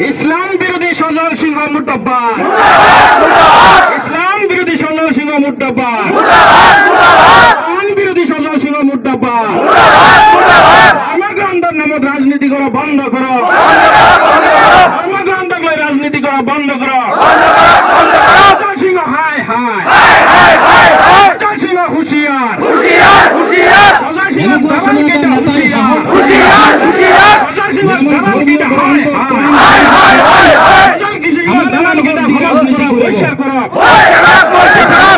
ইসলাম বিরোধী সজল সিংহ মুর্দাবাদ, ইসলাম বিরোধী সজল সিংহ মুর্দাবাদ, কোরআন বিরোধী সজল সিংহ মুর্দাবাদ। ধর্মগ্রন্থের নামত রাজনীতি করা বন্ধ করো, ধর্মগ্রন্থ রাজনীতি করা বন্ধ করো। সজল সিংহ হায় হায়, সজল সিংহ হুঁশিয়ার, সজল সিংহ দালাল কেটে হুঁশিয়ার, সজল সিংহ দালাল কেটে হায় হায়, সজল সিংহ দালাল কেটে ক্ষমতার পর বহিষ্কার করো,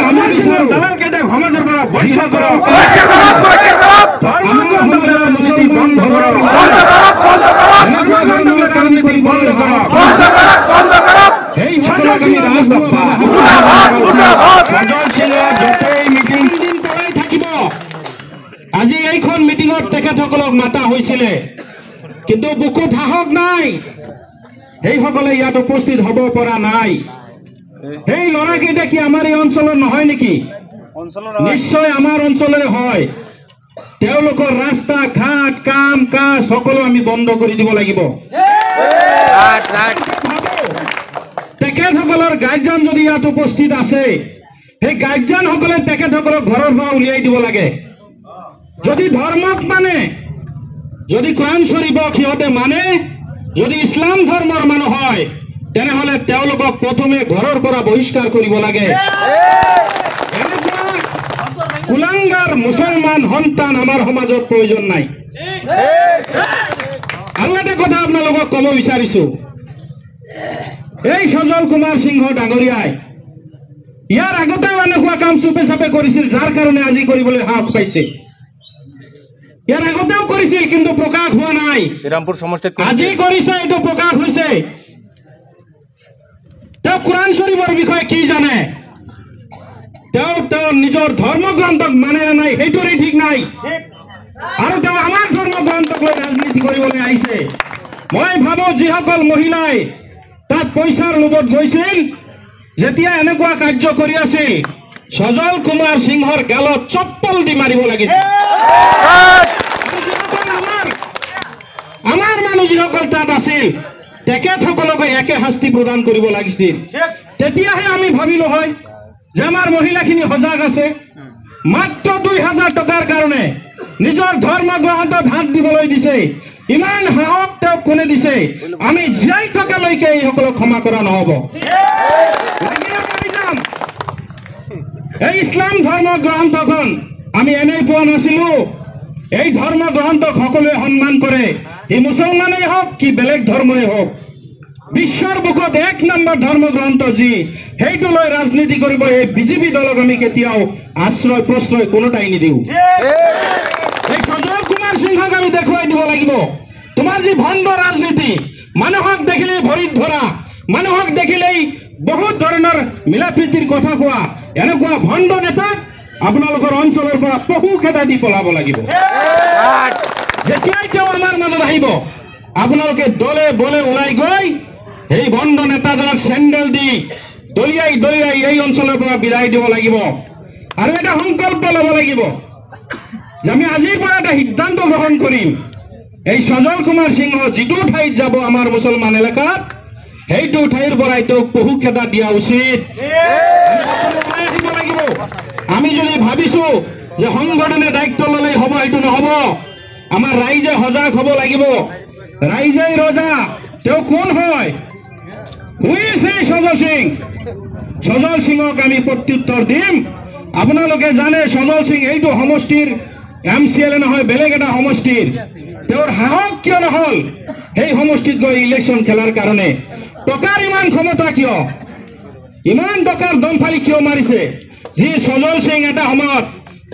সজল সিংহ দালাল কেটে ক্ষমতার পর বহিষ্কার করো। ধর্মগ্রন্থের রাজনীতি বন্ধ করো, ধর্মগ্রন্থের রাজনীতি বন্ধ করো। সজল সিংহ মুর্দাবাদ, সজল সিংহ যতই মিটিং দিন পৰাই থাকিব। আজি এইখন মিটিঙত তেখেতসকলক মাতা হৈছিলে, কিন্তু বুকুত সাহস নাই, সেইসকলে ইয়াত উপস্থিত হ'ব পৰা নাই। সেই ল'ৰাকেইটা কি আমাৰ এই অঞ্চলৰ নহয় নেকি? নিশ্চয় আমাৰ অঞ্চলৰে হয়। তেওঁলোকৰ ৰাস্তা ঘাট কাম কাজ সকলো আমি বন্ধ কৰি দিব লাগিব। তেখেতসকলৰ গাৰ্জিয়ান যদি ইয়াত উপস্থিত আছে, সেই গাৰ্জিয়ানসকলে তেখেতসকলক ঘৰৰ পৰা উলিয়াই দিব লাগে। যদি ধৰ্মক মানে, যদি কোৰআন শ্বৰীফক সিহঁতে মানে, যদি ইছলাম ধৰ্মৰ মানুহ হয়, তেনেহলে তেওঁলোকক প্ৰথমে ঘৰৰ পৰা বহিষ্কাৰ কৰিব লাগে। কুলাংগাৰ মুছলমান সন্তান আমাৰ সমাজত প্ৰয়োজন নাই। আৰু এটা কথা আপোনালোকক ক'ব বিচাৰিছো, এই সজল কুমাৰ সিংহ ডাঙৰীয়াই ইয়াৰ আগতেও এনেকুৱা কাম চুপে চাপে কৰিছিল, যাৰ কাৰণে আজি কৰিবলৈ সাহস পাইছে। ইয়াৰ আগতেও কৰিছিল, কিন্তু প্ৰকাশ হোৱা নাই। শ্ৰীৰামপুৰ সমষ্টিত আজি কৰিছে, এইটো প্ৰকাশ হৈছে। তেওঁ কোৰআন শ্বৰীফৰ বিষয়ে কি জানে, তেওঁ নিজৰ ধৰ্মগ্ৰন্থক মানে নাই, সেইটোৰে ঠিক নাই। আৰু তেওঁ আমাৰ ধৰ্মগ্ৰন্থক লৈ ৰাজনীতি কৰিবলৈ আহিছে। মই ভাবো যিসকল মহিলাই তাত পইচাৰ লোভত গৈছিল, যেতিয়া এনেকুৱা কাৰ্য কৰি আছিল, সজল কুমাৰ সিংহৰ গালত চপ্পল দি মাৰিব লাগিছিল। আমাৰ মানুহ যিসকল তাত আছিল, তেখেতসকলকে একে শাস্তি প্ৰদান কৰিব লাগিছিল। তেতিয়াহে আমি ভাবিলো হয় যে আমাৰ মহিলাখিনি সজাগ আছে। মাত্ৰ 2000 টকাৰ কাৰণে নিজৰ ধৰ্মগ্ৰন্থত হাত দিবলৈ দিছে। ইমান সাহস তেওঁক কোনে দিছে? আমি জীয়াই থকালৈকে এইসকলক ক্ষমা কৰা নহ'ব। এই ইছলাম ধৰ্মগ্ৰন্থখন আমি এনেই পোৱা নাছিলো। এই ধৰ্মগ্ৰন্থক সকলোৱে সন্মান কৰে, ই মুছলমানেই হওক কি বেলেগ ধৰ্মই হওক। বিশ্বৰ বুকত 1 নম্বৰ ধৰ্মগ্ৰন্থ যি, সেইটো লৈ ৰাজনীতি কৰিব এই বিজেপি দলক আমি কেতিয়াও আশ্ৰয় প্ৰশ্ৰয় কোনোটাই নিদিওঁ। এই সজল কুমাৰ সিংহক আমি দেখুৱাই দিব লাগিব, তোমাৰ যি ভণ্ড ৰাজনীতি, মানুহক দেখিলেই ভৰিত ধৰা, মানুহক দেখিলেই বহুত ধৰণৰ মিলা প্ৰীতিৰ কথা কোৱা, এনেকুৱা ভণ্ড নেতাক আপোনালোকৰ অঞ্চলৰ পৰা পহু খেদা দি পলাব লাগিব। যেতিয়াই তেওঁ আমাৰ মাজত আহিব, আপোনালোকে দলে বলে ওলাই গৈ সেই ভণ্ড নেতাজনক চেণ্ডেল দি দলিয়াই দলিয়াই এই অঞ্চলৰ পৰা বিদায় দিব লাগিব। আৰু এটা সংকল্প ল'ব লাগিব যে আমি আজিৰ পৰা এটা সিদ্ধান্ত গ্ৰহণ কৰিম, এই সজল কুমাৰ সিংহ যিটো ঠাইত যাব আমাৰ মুছলমান এলেকাত, সেইটো ঠাইৰ পৰাই তেওঁক পহু খেদা দিয়া উচিত। আমি যদি ভাবিছো যে সংগঠনে দায়িত্ব ল'লেই হ'ব, সেইটো নহ'ব। আমাৰ ৰাইজে সজাগ হ'ব লাগিব। ৰাইজেই ৰজা, তেওঁ কোন হয়? সজল সিং। সজল সিংক আমি প্ৰত্যুত্তৰ দিম। আপোনালোকে জানে সজল সিং এইটো সমষ্টিৰ MCLA নহয়, বেলেগ এটা সমষ্টিৰ। তেওঁৰ সাহস কিয় নহ'ল সেই সমষ্টিত গৈ ইলেকশ্যন খেলাৰ কাৰণে? টকাৰ ইমান ক্ষমতা কিয়? ইমান টকাৰ দমফালি কিয় মাৰিছে? যি সজল সিং এটা সময়ত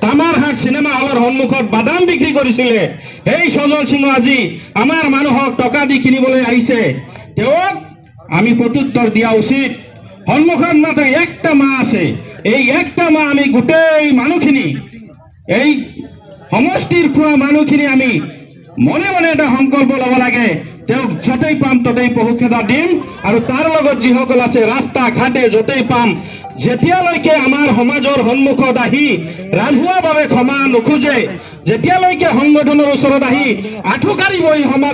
তামাৰহাট চিনেমা হলৰ সন্মুখত বাদাম বিক্ৰী কৰিছিলে, সেই সজল সিং আজি আমাৰ মানুহক টকা দি কিনিবলৈ আহিছে। তেওঁক আমি প্ৰত্যুত্তৰ দিয়া উচিত। সন্মুখত মাত্ৰ 1টা মাহ আছে, এই 1টা মাহ আমি গোটেই মানুহখিনি, এই সমষ্টিৰ পুৱা মানুহখিনি আমি মনে মনে এটা সংকল্প ল'ব লাগে, তেওঁক য'তেই পাম ততেই পহু খেদা দিম। আৰু তাৰ লগত যিসকল আছে ৰাস্তা ঘাটে য'তেই পাম, যেতিয়ালৈকে আমাৰ সমাজৰ সন্মুখত আহি ৰাজহুৱাভাৱে ক্ষমা নোখোজে, যেতিয়ালৈকে সংগঠনৰ ওচৰত আহি আঁঠু কাঢ়িব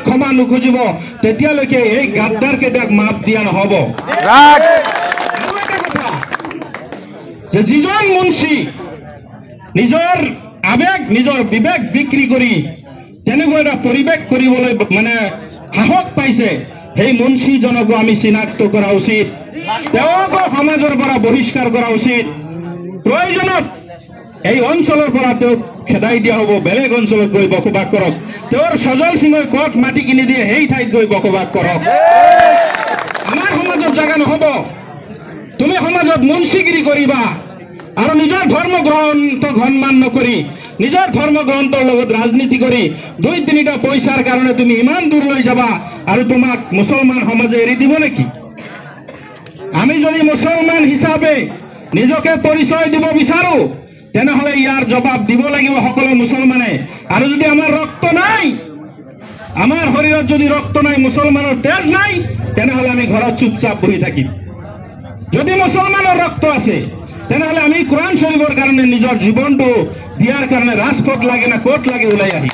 ক্ষমা নুখুজিব তেতিয়ালৈকে এই গাদ্দাৰ কেইটাক মাপ দিয়া নহ'ব। যে যিজন মুন্সী নিজৰ আবেগ নিজৰ বিবেক বিক্ৰী কৰি তেনেকুৱা এটা পৰিৱেশ কৰিবলৈ মানে সাহস পাইছে সেই মুন্সীজনকো আমি চিনাক্ত কৰা উচিত, তেওঁকো সমাজৰ পৰা বহিষ্কাৰ কৰা উচিত। প্ৰয়োজনত এই অঞ্চলৰ পৰা তেওঁক খেদাই দিয়া হ'ব, বেলেগ অঞ্চলত গৈ বসবাস কৰক। তেওঁৰ সজল সিঙে ক'ত মাটি কিনি দিয়ে সেই ঠাইত গৈ বসবাস কৰক। আমাৰ সমাজত জাগা নহ'ব। তুমি সমাজত মুন্সীগিৰি কৰিবা আৰু নিজৰ ধৰ্মগ্ৰন্থক সন্মান নকৰি নিজৰ ধৰ্মগ্ৰন্থৰ লগত ৰাজনীতি কৰি 2-3টা পইচাৰ কাৰণে তুমি ইমান দূৰ লৈ যাবা আৰু তোমাক মুছলমান সমাজে এৰি দিব নেকি? আমি যদি মুছলমান হিচাপে নিজকে পৰিচয় দিব বিচাৰো তেনেহ'লে ইয়াৰ জবাব দিব লাগিব সকলো মুছলমানে। আৰু যদি আমাৰ ৰক্ত নাই, আমাৰ শৰীৰত যদি ৰক্ত নাই, মুছলমানৰ তেজ নাই, তেনেহ'লে আমি ঘৰত চুপচাপ বহি থাকিম। যদি মুছলমানৰ ৰক্ত আছে তেনেহ'লে আমি কোৰআন শৰীফৰ কাৰণে নিজৰ জীৱনটো দিয়াৰ কাৰণে ৰাজপথ লাগে না কোৰ্ট লাগে ওলাই আহি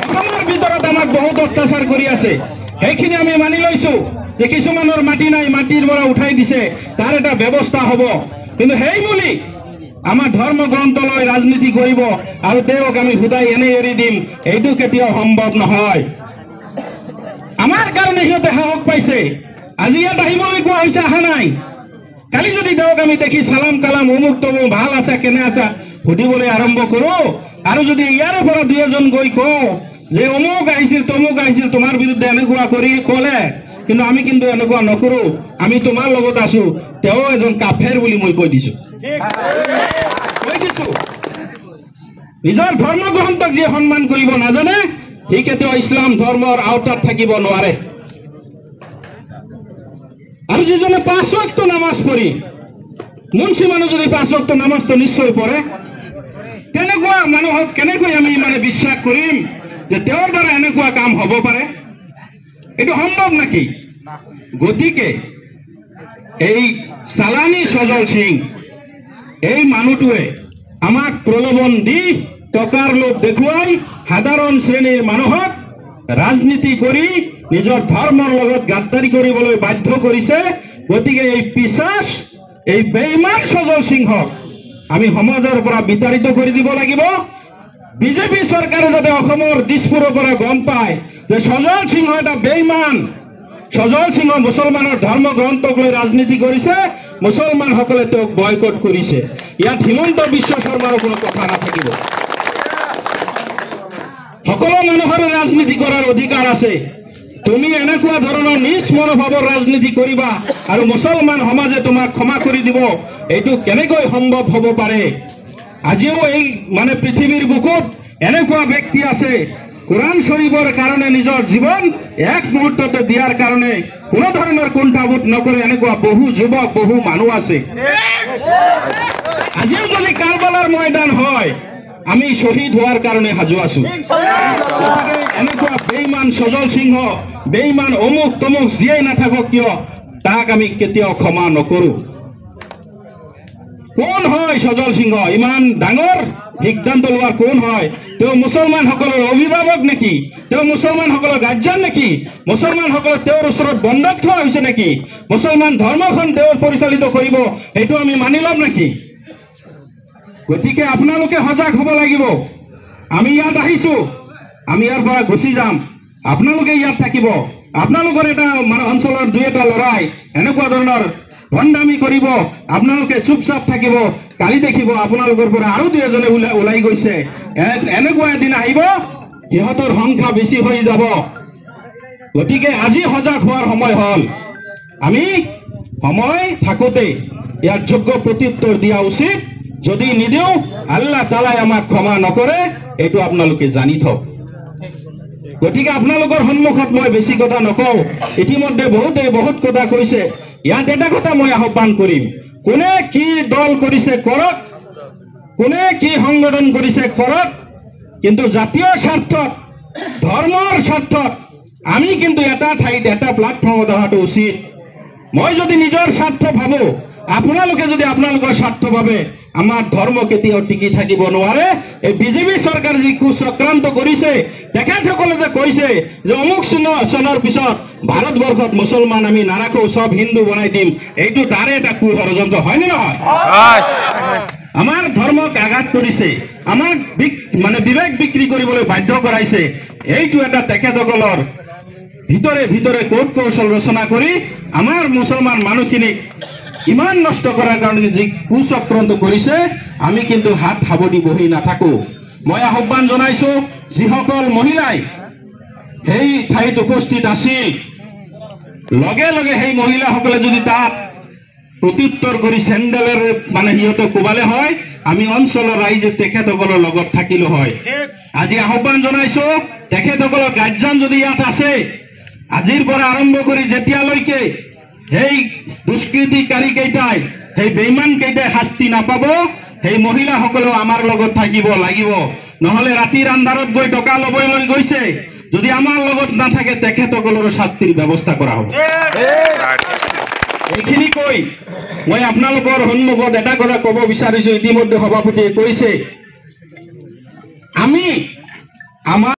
অসমৰ ভিতৰত আমাক বহুত অত্যাচাৰ কৰি আছে। সেইখিনি আমি মানি লৈছো যে কিছুমানৰ মাটি নাই, মাটিৰ পৰা উঠাই দিছে, তাৰ এটা ব্যৱস্থা হ'ব। কিন্তু সেই বুলি আমাৰ ধৰ্মগ্ৰন্থ লৈ ৰাজনীতি কৰিব আৰু তেওঁক আমি হুদাই এনেই এৰি দিম, এইটো কেতিয়াও সম্ভৱ নহয়। আমাৰ কাৰণে সিহঁতে সাহস পাইছে, আজি ইয়াত আহিবলৈ কোৱা হৈছে, অহা নাই। কালি যদি তেওঁক আমি দেখি চালাম কালাম অমুক তমুক ভাল আছে কেনে আছা সুধিবলৈ আৰম্ভ কৰো আৰু যদি ইয়াৰে পৰা 2-এজন গৈ কওঁ যে অমুক আহিছিল তমুক আহিছিল তোমাৰ বিৰুদ্ধে এনেকুৱা কৰি ক'লে, কিন্তু আমি কিন্তু এনেকুৱা নকৰো, আমি তোমাৰ লগত আছো, তেওঁ এজন কাফেৰ বুলি মই কৈ দিছো। নিজৰ ধৰ্মগ্ৰন্থক যিয়ে সন্মান কৰিব নাজানে সি কেতিয়াও ইছলাম ধৰ্মৰ আওতাত থাকিব নোৱাৰে। আৰু যিজনে 5 ওয়াক্ত নামাজ পঢ়ি মুন্সী মানুহ যদি 5 ওয়াক্ত নামাজটো নিশ্চয় পঢ়ে, তেনেকুৱা মানুহক কেনেকৈ আমি মানে বিশ্বাস কৰিম যে তেওঁৰ দ্বাৰা এনেকুৱা কাম হ'ব পাৰে? এইটো সম্ভৱ নেকি? গতিকে এই চালানী সজল সিং এই মানুহটোৱে আমাক প্ৰলোভন দি টকাৰ লোভ দেখুৱাই সাধাৰণ শ্ৰেণীৰ মানুহক ৰাজনীতি কৰি নিজৰ ধৰ্মৰ লগত গাদ্দাৰী কৰিবলৈ বাধ্য কৰিছে। গতিকে এই পিছাচ এই বেঈমান সজল সিংহক আমি সমাজৰ পৰা বিতাড়িত কৰি দিব লাগিব। বিজেপি চৰকাৰে যাতে অসমৰ দিছপুৰৰ পৰা গম পায় যে সজল সিংহ এটা বেঈমান, সজল সিংহ মুছলমানৰ ধৰ্মগ্ৰন্থক লৈ ৰাজনীতি কৰিছে, মুছলমানসকলে তেওঁক বয়কট কৰিছে। ইয়াত হিমন্ত বিশ্ব শৰ্মাৰো কোনো কথা নাথাকিব। সকলো মানুহৰ ৰাজনীতি কৰাৰ অধিকাৰ আছে। তুমি এনেকুৱা ধৰণৰ নিজ মনোভাৱৰ ৰাজনীতি কৰিবা আৰু মুছলমান সমাজে তোমাক ক্ষমা কৰি দিব, এইটো কেনেকৈ সম্ভৱ হ'ব পাৰে? আজিও এই মানে পৃথিৱীৰ বুকুত এনেকুৱা ব্যক্তি আছে কোৰআন শৰীফেৰ কাৰণে নিজেৰ জীবন এক মুহূৰ্ততে দিয়াৰ কাৰণে কোনো ধৰনেৰ কুণ্ঠাবোধ নকৰে এনেকুৱা বহু যুবক বহু মানুষ আছে। আজিও যদি কাৰবালাৰ ময়দান হয় আমি শহীদ হওয়াৰ কাৰণে সাজু আছো। এনেকুৱা বেঈমান সজল সিংহ বেঈমান অমুক তমুক যিয়েই নাথাকক কিয় তাক আমি কেতিয়াও ক্ষমা নকৰো। কোন হয় সজল সিংহ? ইমান ডাঙৰ সিদ্ধান্ত লোৱাৰ কোন হয়? তেওঁ মুছলমানসকলৰ অভিভাৱক নেকি? তেওঁ মুছলমানসকলৰ গাৰ্জিয়ান নেকি? মুছলমানসকলৰ তেওঁৰ ওচৰত বন্ধক থোৱা হৈছে নেকি? মুছলমান ধৰ্মখন তেওঁৰ পৰিচালিত কৰিব এইটো আমি মানি ল'ম নেকি? গতিকে আপোনালোকে সজাগ হ'ব লাগিব। আমি ইয়াত আহিছো, আমি ইয়াৰ পৰা গুচি যাম, আপোনালোকে ইয়াত থাকিব। আপোনালোকৰ এটা মানে অঞ্চলৰ দুই এটা লৰাই এনেকুৱা ধৰণৰ ভণ্ডামি কৰিব, আপোনালোকে চুপচাপ থাকিব। কালি দেখিব আপোনালোকৰ পৰা আৰু দুই এজনে ওলাই গৈছে। এনেকুৱা এদিন আহিব সিহঁতৰ সংখ্যা বেছি হৈ যাব। গতিকে আজি সজাগ হোৱাৰ সময় হ'ল। আমি সময় থাকোঁতে ইয়াৰ যোগ্য প্ৰত্যুত্তৰ দিয়া উচিত। যদি নিদিওঁ আল্লাহ তাআলাই আমাক ক্ষমা নকৰে, এইটো আপোনালোকে জানি থওক। গতিকে আপোনালোকৰ সন্মুখত মই বেছি কথা নকওঁ, ইতিমধ্যে বহুতে বহুত কথা কৈছে। ইয়াত এটা কথা মই আহ্বান কৰিম, কোনে কি দল কৰিছে কৰক, কোনে কি সংগঠন কৰিছে কৰক, কিন্তু জাতীয় স্বাৰ্থত ধৰ্মৰ স্বাৰ্থত আমি কিন্তু এটা ঠাইত এটা প্লাটফৰ্মত অহাটো উচিত। মই যদি নিজৰ স্বাৰ্থ ভাবো, আপোনালোকে যদি আপোনালোকৰ স্বাৰ্থ ভাবে, আমাৰ ধৰ্ম কেতিয়াও টিকি থাকিব নোৱাৰে। এই বিজেপি চৰকাৰ যি কুচক্ৰান্ত কৰিছে, তেখেতসকলে যে কৈছে যে অমুক চনৰ পিছত ভাৰতবৰ্ষত মুছলমান আমি নাৰাখো, চব হিন্দু বনাই দিম, এইটো তাৰে এটা কুষড়যন্ত্ৰ, হয়নে নহয়? আমাৰ ধৰ্মক আঘাত কৰিছে, আমাক মানে বিবেক বিক্ৰী কৰিবলৈ বাধ্য কৰাইছে। এইটো এটা তেখেতসকলৰ ভিতৰে ভিতৰে কৌট কৌশল ৰচনা কৰি আমাৰ মুছলমান মানুহখিনিক ইমান নষ্ট কৰাৰ কাৰণে যি কুচক্ৰান্ত কৰিছে, আমি কিন্তু হাত সাৱটি বহি নাথাকো। মই আহ্বান জনাইছো, যিসকল মহিলাই সেই ঠাইত উপস্থিত আছিল, লগে লগে সেই মহিলাসকলে যদি তাত প্ৰত্যুত্তৰ কৰি চেণ্ডেলেৰ মানে সিহঁতক কোবালে হয়, আমি অঞ্চলৰ ৰাইজে তেখেতসকলৰ লগত থাকিলো হয়। আজি আহ্বান জনাইছো, তেখেতসকলৰ গাৰ্জিয়ান যদি ইয়াত আছে, আজিৰ পৰা আৰম্ভ কৰি যেতিয়ালৈকে সেই দুষ্কৃতিকাৰী কেইটাই, সেই বেইমান কেইটাই শাস্তি নাপাব, সেই মহিলাসকলেও আমাৰ লগত থাকিব লাগিব। নহলে ৰাতিৰ আন্ধাৰত গৈ টকা ল'বলৈ গৈছে, যদি আমাৰ লগত নাথাকে তেখেতসকলৰ শাস্তিৰ ব্যৱস্থা কৰা হ'ব। এইখিনি কৈ মই আপোনালোকৰ সন্মুখত এটা কথা ক'ব বিচাৰিছো। ইতিমধ্যে সভাপতিয়ে কৈছে, আমি আমাৰ